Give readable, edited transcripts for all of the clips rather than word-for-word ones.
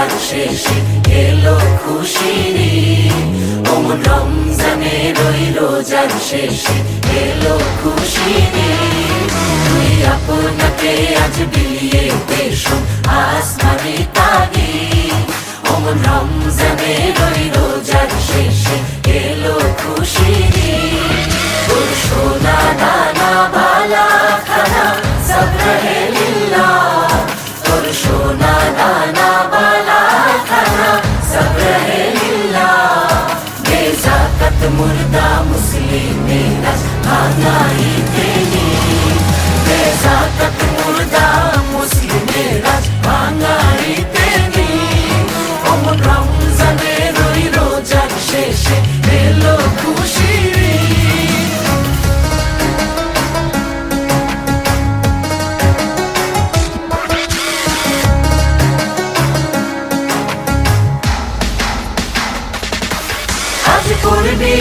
রোজার শেষে এলো খুশির ঈদ। অমন রমজানের ওই রোজার শেষে এলো খুশির ঈদ। তুই আপনাকে আজ বিলিয়ে পেশো আসমানি তাগিদ। অমন রমজানের ওই রোজার শেষে এলো খুশির ঈদ। তোর সোনা দানা বালা খানা সব রহে লিল্লাহ। তোর সোনা দানা বালা খানা সব রহে লিল্লাহ। বেজাকাত মুর্দা মুসলিমেরা ভাঙাই তেনি। বেজাকাত মুর্দা মুসলিমেরা ভাঙাই তেনি। অমন রমজানের ওই রোজার শেষে এলো খুশির ঈদ। আজ পড়বি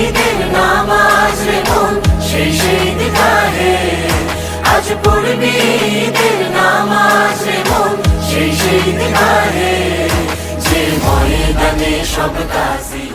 ঈদের নামাজ রে মন সেই ঈদগাহে। আজ পড়বি ঈদের নামাজ রে মন সেই ঈদগাহে। যে ময়দানে সব কাজী